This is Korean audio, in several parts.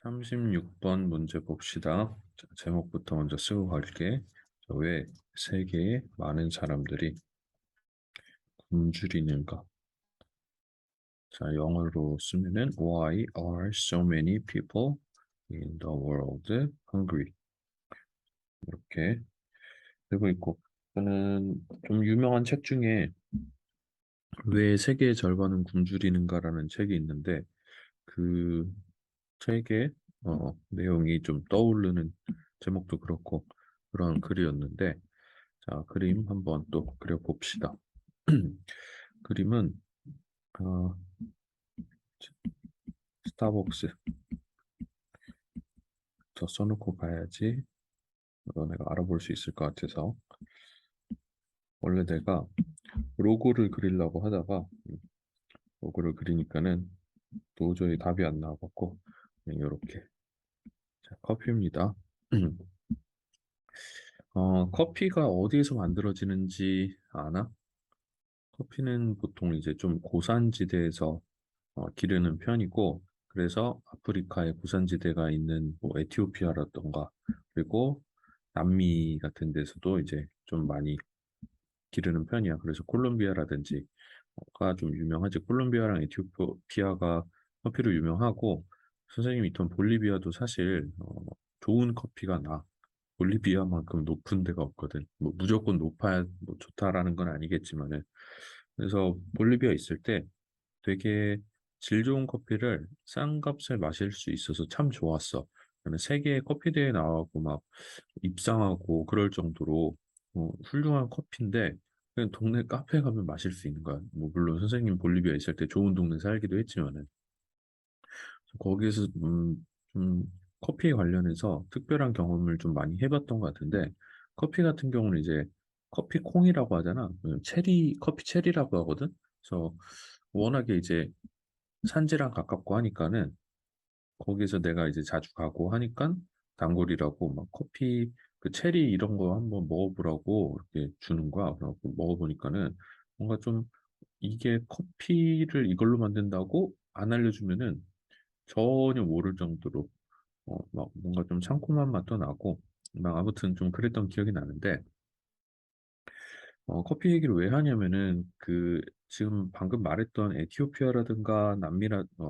36번 문제 봅시다. 자, 제목부터 먼저 쓰고 갈게. 왜 세계에 많은 사람들이 굶주리는가? 자, 영어로 쓰면은 Why are so many people in the world hungry? 이렇게 되고 있고, 저는 좀 유명한 책 중에 왜 세계의 절반은 굶주리는가라는 책이 있는데 그 책의 내용이 좀 떠오르는 제목도 그렇고 그런 글이었는데 자, 그림 한번 또 그려봅시다. 그림은 어, 스타벅스 저 써놓고 봐야지 너네가 알아볼 수 있을 것 같아서 원래 내가 로고를 그리려고 하다가 로고를 그리니까는 도저히 답이 안 나와갖고 그냥 이렇게 자, 커피입니다. 커피가 어디에서 만들어지는지 아나? 커피는 보통 이제 좀 고산지대에서 기르는 편이고, 그래서 아프리카의 고산지대가 있는 뭐 에티오피아라던가, 그리고 남미 같은 데서도 이제 좀 많이 기르는 편이야. 그래서 콜롬비아라든지가 좀 유명하지. 콜롬비아랑 에티오피아가 커피로 유명하고, 선생님이 있던 볼리비아도 사실 좋은 커피가 나. 볼리비아만큼 높은 데가 없거든. 뭐 무조건 높아야 뭐 좋다라는 건 아니겠지만은. 그래서 볼리비아 있을 때 되게 질 좋은 커피를 싼 값에 마실 수 있어서 참 좋았어. 그다음에 세계 커피 대회 나가고 막 입상하고 그럴 정도로 훌륭한 커피인데 그냥 동네 카페 가면 마실 수 있는 거야. 뭐 물론 선생님 볼리비아 있을 때 좋은 동네 살기도 했지만은 거기에서 좀 커피에 관련해서 특별한 경험을 좀 많이 해봤던 것 같은데 커피 같은 경우는 이제 커피 콩이라고 하잖아. 체리 커피 체리라고 하거든. 그래서 워낙에 이제 산지랑 가깝고 하니까는 거기서 내가 이제 자주 가고 하니까 단골이라고 막 커피 그 체리 이런 거 한번 먹어보라고 이렇게 주는 거야. 그래갖고 먹어보니까는 뭔가 좀 이게 커피를 이걸로 만든다고 안 알려주면은 전혀 모를 정도로 막 뭔가 좀 상콤한 맛도 나고 막 아무튼 좀 그랬던 기억이 나는데 커피 얘기를 왜 하냐면은 그 지금 방금 말했던 에티오피아라든가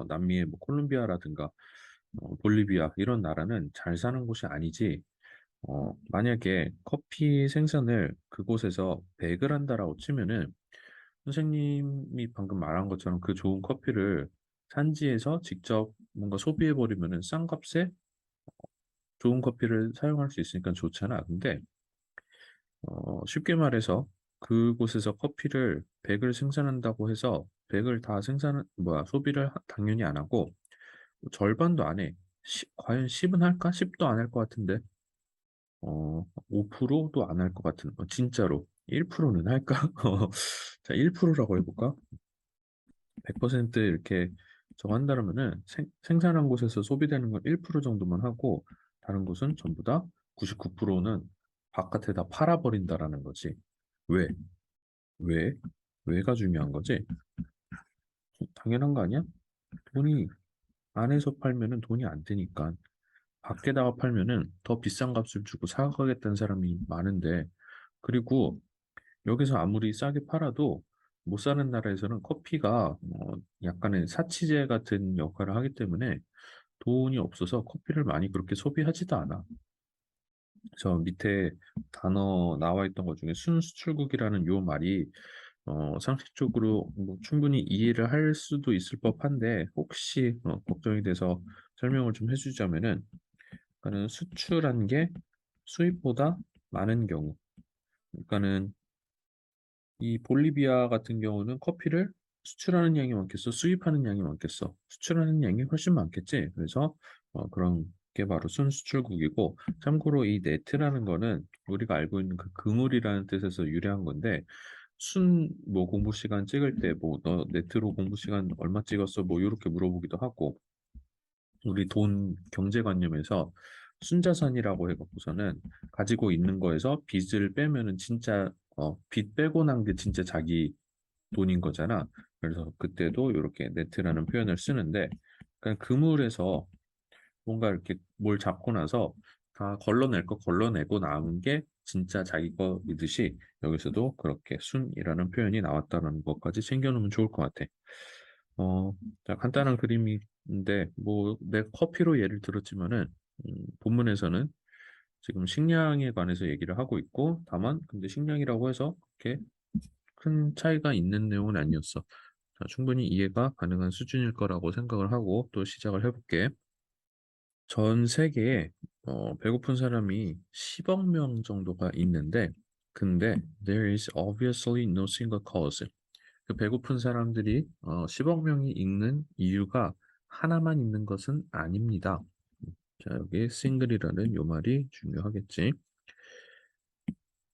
남미의 뭐 콜롬비아라든가 볼리비아 이런 나라는 잘 사는 곳이 아니지. 만약에 커피 생산을 그곳에서 100을 한다라고 치면은 선생님이 방금 말한 것처럼 그 좋은 커피를 산지에서 직접 뭔가 소비해 버리면은 싼 값에 좋은 커피를 사용할 수 있으니까 좋잖아. 근데 쉽게 말해서 그곳에서 커피를 100을 생산한다고 해서 100을 다 소비를 당연히 안 하고 절반도 안 해. 과연 10은 할까? 10도 안 할 것 같은데 5%도 안 할 것 같은 진짜로 1%는 할까? 자, 1%라고 해볼까? 100% 이렇게 정한다면은 생산한 곳에서 소비되는 건 1% 정도만 하고 다른 곳은 전부 다 99%는 바깥에다 팔아버린다라는 거지. 왜? 왜? 왜가 중요한 거지? 당연한 거 아니야? 돈이 안에서 팔면은 돈이 안 되니까 밖에다가 팔면은 더 비싼 값을 주고 사가겠다는 사람이 많은데 그리고 여기서 아무리 싸게 팔아도 못 사는 나라에서는 커피가 약간의 사치제 같은 역할을 하기 때문에 돈이 없어서 커피를 많이 그렇게 소비하지도 않아. 저 밑에 단어 나와 있던 것 중에 순수출국이라는 요 말이 상식적으로 뭐 충분히 이해를 할 수도 있을 법한데 혹시 걱정이 돼서 설명을 좀 해주자면은 그러니까는 수출한 게 수입보다 많은 경우 그러니까는 이 볼리비아 같은 경우는 커피를 수출하는 양이 많겠어? 수입하는 양이 많겠어? 수출하는 양이 훨씬 많겠지? 그래서 그런 게 바로 순수출국이고 참고로 이 네트라는 거는 우리가 알고 있는 그 그물이라는 뜻에서 유래한 건데 뭐 공부 시간 찍을 때 뭐 너 네트로 공부 시간 얼마 찍었어? 뭐 이렇게 물어보기도 하고 우리 돈 경제관념에서 순자산이라고 해갖고서는 가지고 있는 거에서 빚을 빼면은 진짜 빚 빼고 난 게 진짜 자기 돈인 거잖아. 그래서 그때도 이렇게 네트라는 표현을 쓰는데, 그러니까 그물에서 뭔가 이렇게 뭘 잡고 나서 다 걸러낼 거 걸러내고 남은 게 진짜 자기 거이듯이 여기서도 그렇게 순이라는 표현이 나왔다는 것까지 챙겨놓으면 좋을 것 같아. 어, 자, 간단한 그림인데 뭐 내 커피로 예를 들었지만은 본문에서는 지금 식량에 관해서 얘기를 하고 있고 다만 근데 식량이라고 해서 그렇게 큰 차이가 있는 내용은 아니었어. 자, 충분히 이해가 가능한 수준일 거라고 생각을 하고 또 시작을 해볼게. 전 세계에 배고픈 사람이 10억 명 정도가 있는데 근데 there is obviously no single cause. 그 배고픈 사람들이 10억 명이 있는 이유가 하나만 있는 것은 아닙니다. 자, 여기 single이라는 요 말이 중요하겠지.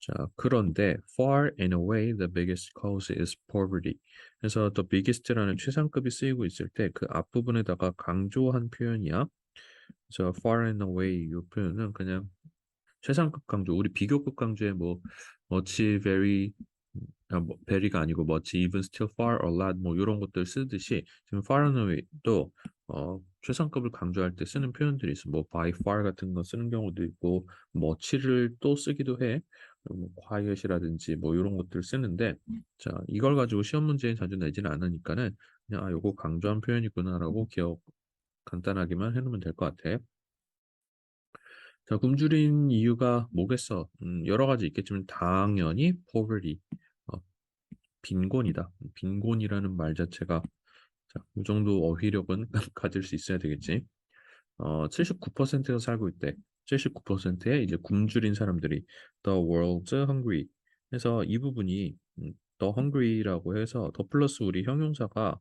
자, 그런데 far and away the biggest cause is poverty. 그래서 the biggest라는 최상급이 쓰이고 있을 때 그 앞부분에다가 강조한 표현이야. 그래서 far and away 이 표현은 그냥 최상급 강조, 우리 비교급 강조에 뭐 much, very, 뭐 very가 아니고 much, even, still, far, a lot 뭐 이런 것들 쓰듯이 지금 far and away도 최상급을 강조할 때 쓰는 표현들이 있어. 뭐 by far 같은 거 쓰는 경우도 있고 much를 또 쓰기도 해. 뭐 quiet이라든지 뭐 이런 것들 쓰는데 자 이걸 가지고 시험 문제에 자주 내지는 않으니까는 그냥 아 요거 강조한 표현이구나라고 기억 간단하게만 해놓으면 될 것 같아. 자, 굶주린 이유가 뭐겠어? 여러 가지 있겠지만 당연히 poverty, 어, 빈곤이다. 빈곤이라는 말 자체가 자, 이 정도 어휘력은 가질 수 있어야 되겠지. 79%가 살고 있대. 79%의 이제 굶주린 사람들이 the world's hungry. 그래서 이 부분이 the hungry라고 해서 더 플러스 우리 형용사가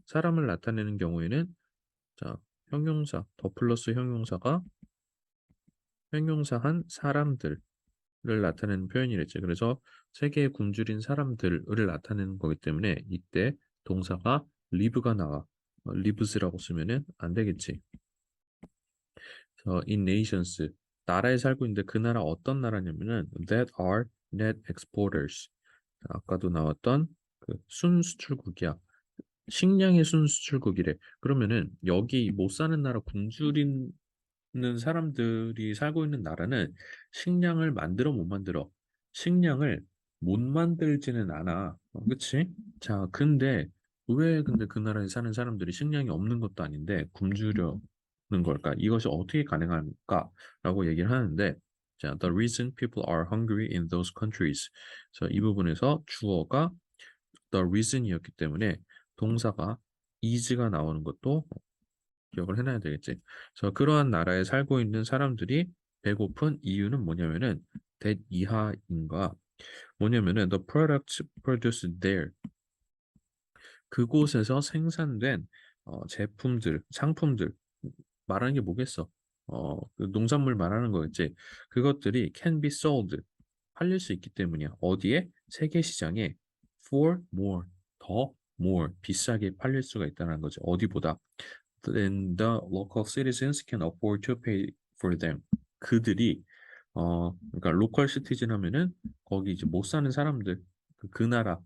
사람을 나타내는 경우에는 자, 형용사 더 플러스 형용사한 사람들 를 나타내는 표현이랬지. 그래서 세계에 굶주린 사람들을 나타내는 거기 때문에 이때 동사가 live가 나와. lives라고 쓰면은 안 되겠지. in nations 나라에 살고 있는데 그 나라 어떤 나라냐면은 that are net exporters. 아까도 나왔던 그 순수출국이야. 식량의 순수출국이래. 그러면은 여기 못 사는 나라 굶주린 는 사람들이 살고 있는 나라는 식량을 만들어 못 만들어. 식량을 못 만들지는 않아. 그치? 자, 근데 그 나라에 사는 사람들이 식량이 없는 것도 아닌데 굶주려는 걸까? 이것이 어떻게 가능할까라고 얘기를 하는데 자, the reason people are hungry in those countries. 그래서 이 부분에서 주어가 the reason이었기 때문에 동사가 is가 나오는 것도 기억을 해놔야 되겠지. 그래서 그러한 나라에 살고 있는 사람들이 배고픈 이유는 뭐냐면은 that 이하인가 뭐냐면은 the products produced there 그곳에서 생산된 제품들, 상품들 말하는 게 뭐겠어? 그 농산물 말하는 거겠지. 그것들이 can be sold 팔릴 수 있기 때문이야. 어디에? 세계 시장에 for more 더 more 비싸게 팔릴 수가 있다는 거지. 어디보다 than the local citizens can afford to pay for them. 그들이 그러니까 로컬 시티즌 하면은 거기 이제 못 사는 사람들 그 나라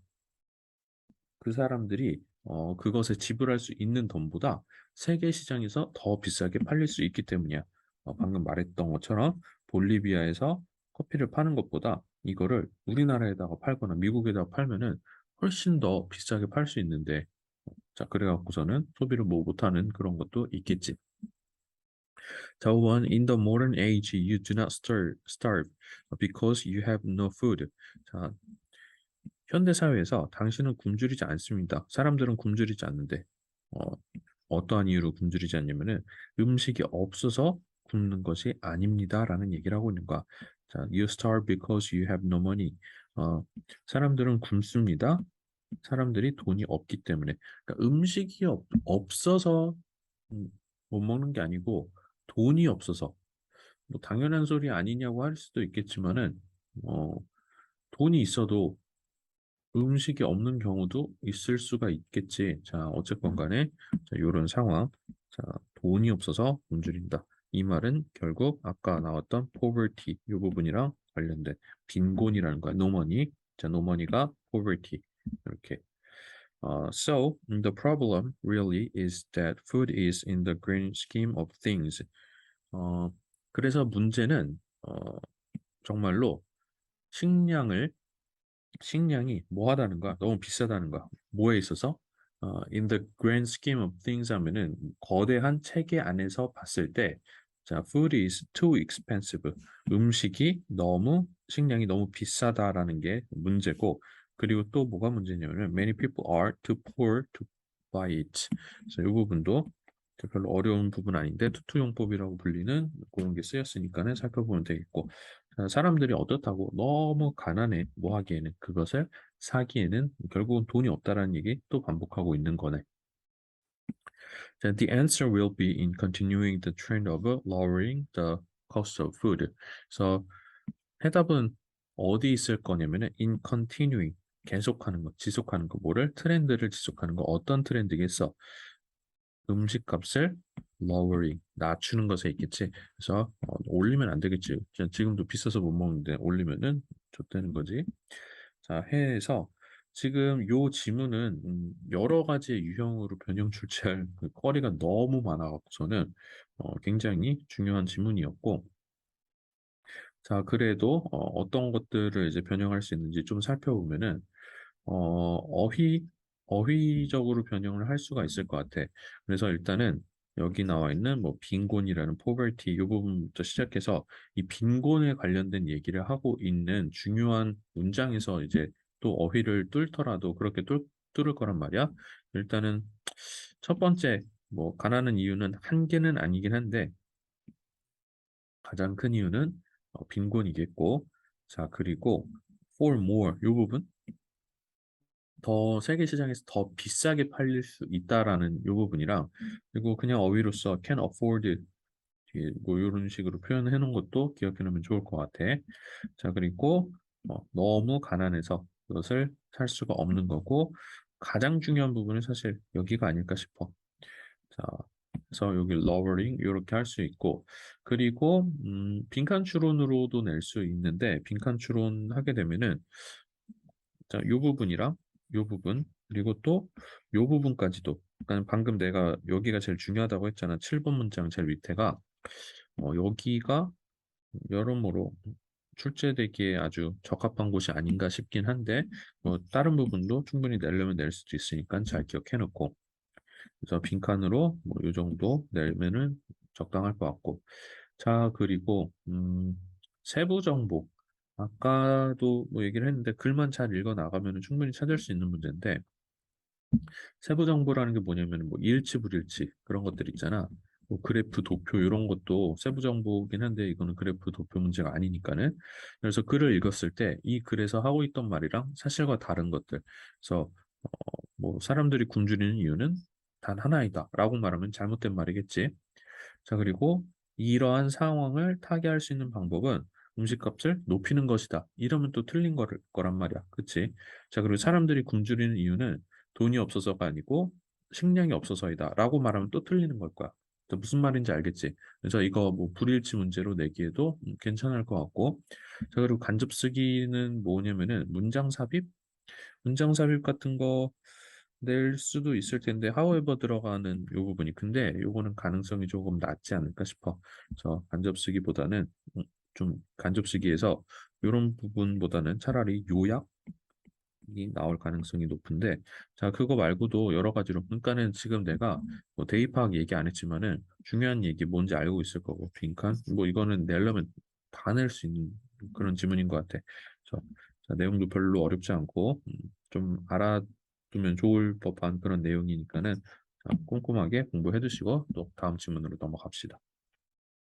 그 사람들이 그것에 지불할 수 있는 돈보다 세계 시장에서 더 비싸게 팔릴 수 있기 때문이야. 방금 말했던 것처럼 볼리비아에서 커피를 파는 것보다 이거를 우리나라에다가 팔거나 미국에다가 팔면은 훨씬 더 비싸게 팔 수 있는데 자 그래갖고서는 소비를 뭐 못하는 그런 것도 있겠지. 자, 5번 In the modern age, you do not starve because you have no food. 자, 현대 사회에서 당신은 굶주리지 않습니다. 사람들은 굶주리지 않는데 어, 어떠한 이유로 굶주리지 않냐면은 음식이 없어서 굶는 것이 아닙니다라는 얘기를 하고 있는 거야. 자, you starve because you have no money. 어, 사람들은 굶습니다. 사람들이 돈이 없기 때문에. 그러니까 음식이 없어서 음, 못 먹는 게 아니고 돈이 없어서 뭐 당연한 소리 아니냐고 할 수도 있겠지만은 어, 돈이 있어도 음식이 없는 경우도 있을 수가 있겠지. 자, 어쨌건 간에 자, 이런 상황. 자, 돈이 없어서 굶주린다. 이 말은 결국 아까 나왔던 poverty 이 부분이랑 관련된 빈곤이라는 거야. no money. 자, no money가 poverty. 이렇게. So the problem really is that food is in the grand scheme of things. 어, 그래서 문제는 정말로 식량을 식량이 뭐하다는 거야? 너무 비싸다는 거야. 뭐에 있어서? In the grand scheme of things 하면은 거대한 체계 안에서 봤을 때, 자, food is too expensive. 식량이 너무 비싸다라는 게 문제고, 그리고 또 뭐가 문제냐면은 many people are too poor to buy it. 그래서 이 부분도 별로 어려운 부분 아닌데 투투용법이라고 불리는 그런 게 쓰였으니까는 살펴보면 되겠고, 자, 사람들이 어떻다고 너무 가난해 뭐 하기에는 그것을 사기에는 결국은 돈이 없다라는 얘기 또 반복하고 있는 거네. 자, the answer will be in continuing the trend of lowering the cost of food. 그래서 해답은 어디 있을 거냐면은 in continuing 계속하는 거, 지속하는 거, 뭐를 트렌드를 지속하는 거, 어떤 트렌드겠어? 음식값을 lowering 낮추는 것에 있겠지. 그래서 올리면 안 되겠지. 지금도 비싸서 못 먹는데 올리면은 좋다는 거지. 자, 해에서 지금 요 지문은 여러 가지 유형으로 변형 출제할 그 거리가 너무 많아갖고서는 굉장히 중요한 지문이었고, 자, 그래도 어떤 것들을 이제 변형할 수 있는지 좀 살펴보면은 어휘적으로 변형을 할 수가 있을 것 같아. 그래서 일단은 여기 나와 있는 뭐 빈곤이라는 poverty 이 부분부터 시작해서 이 빈곤에 관련된 얘기를 하고 있는 중요한 문장에서 이제 또 어휘를 뚫더라도 그렇게 뚫을 거란 말이야. 일단은 첫 번째 뭐 가난한 이유는 한 개는 아니긴 한데 가장 큰 이유는 빈곤이겠고, 자, 그리고 for more 이 부분 더 세계 시장에서 더 비싸게 팔릴 수 있다라는 이 부분이랑, 그리고 그냥 어휘로서 can afford 뭐 이런 식으로 표현해 놓은 것도 기억해 놓으면 좋을 것 같아. 자, 그리고 너무 가난해서 그것을 살 수가 없는 거고, 가장 중요한 부분은 사실 여기가 아닐까 싶어. 자, 그래서 여기 lowering 이렇게 할 수 있고, 그리고 빈칸 추론으로도 낼 수 있는데 빈칸 추론 하게 되면은, 자, 요 부분이랑 요 부분 그리고 또 요 부분까지도, 그러니까 방금 내가 여기가 제일 중요하다고 했잖아. 7번 문장 제일 밑에가 여기가 여러모로 출제되기에 아주 적합한 곳이 아닌가 싶긴 한데, 뭐 다른 부분도 충분히 내려면 낼 수도 있으니까 잘 기억해 놓고, 그래서 빈칸으로 뭐 요 정도 내면은 적당할 것 같고, 자, 그리고 세부 정보 아까도 뭐 얘기를 했는데 글만 잘 읽어 나가면 충분히 찾을 수 있는 문제인데, 세부 정보라는 게 뭐냐면 뭐 일치 불일치 그런 것들 있잖아. 뭐 그래프 도표 이런 것도 세부 정보긴 한데 이거는 그래프 도표 문제가 아니니까는. 그래서 글을 읽었을 때 이 글에서 하고 있던 말이랑 사실과 다른 것들, 그래서 뭐 사람들이 굶주리는 이유는 단 하나이다 라고 말하면 잘못된 말이겠지. 자, 그리고 이러한 상황을 타개할 수 있는 방법은 음식값을 높이는 것이다. 이러면 또 틀린 거란 말이야. 그치? 자, 그리고 사람들이 굶주리는 이유는 돈이 없어서가 아니고 식량이 없어서이다. 라고 말하면 또 틀리는 걸 거야. 자, 무슨 말인지 알겠지? 그래서 이거 뭐 불일치 문제로 내기에도 괜찮을 것 같고. 자, 그리고 간접 쓰기는 뭐냐면은 문장 삽입 같은 거 낼 수도 있을 텐데 however 들어가는 요 부분이, 근데 요거는 가능성이 조금 낮지 않을까 싶어. 그래서 간접쓰기보다는 좀 간접쓰기에서 이런 부분보다는 차라리 요약이 나올 가능성이 높은데, 자, 그거 말고도 여러 가지로, 그러니까는 지금 내가 뭐 대입학 얘기 안 했지만은 중요한 얘기 뭔지 알고 있을 거고, 빈칸 뭐 이거는 내려면 다 낼 수 있는 그런 지문인 것 같아. 그래서 자, 내용도 별로 어렵지 않고 좀 알아두면 좋을 법한 그런 내용이니까는 자, 꼼꼼하게 공부해 두시고 또 다음 지문으로 넘어갑시다.